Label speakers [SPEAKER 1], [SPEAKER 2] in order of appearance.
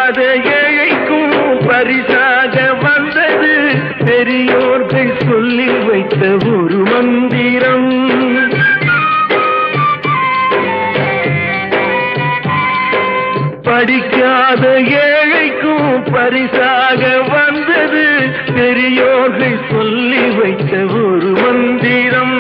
[SPEAKER 1] படிக்காத ஏழைக்கும் பரிசாக வந்தது பெரியோர்கள் சொல்லி வைத்த ஒரு மந்திரம். படிக்காத ஏழைக்கும் பரிசாக வந்தது பெரியோர்கள் சொல்லி வைத்த ஒரு மந்திரம்.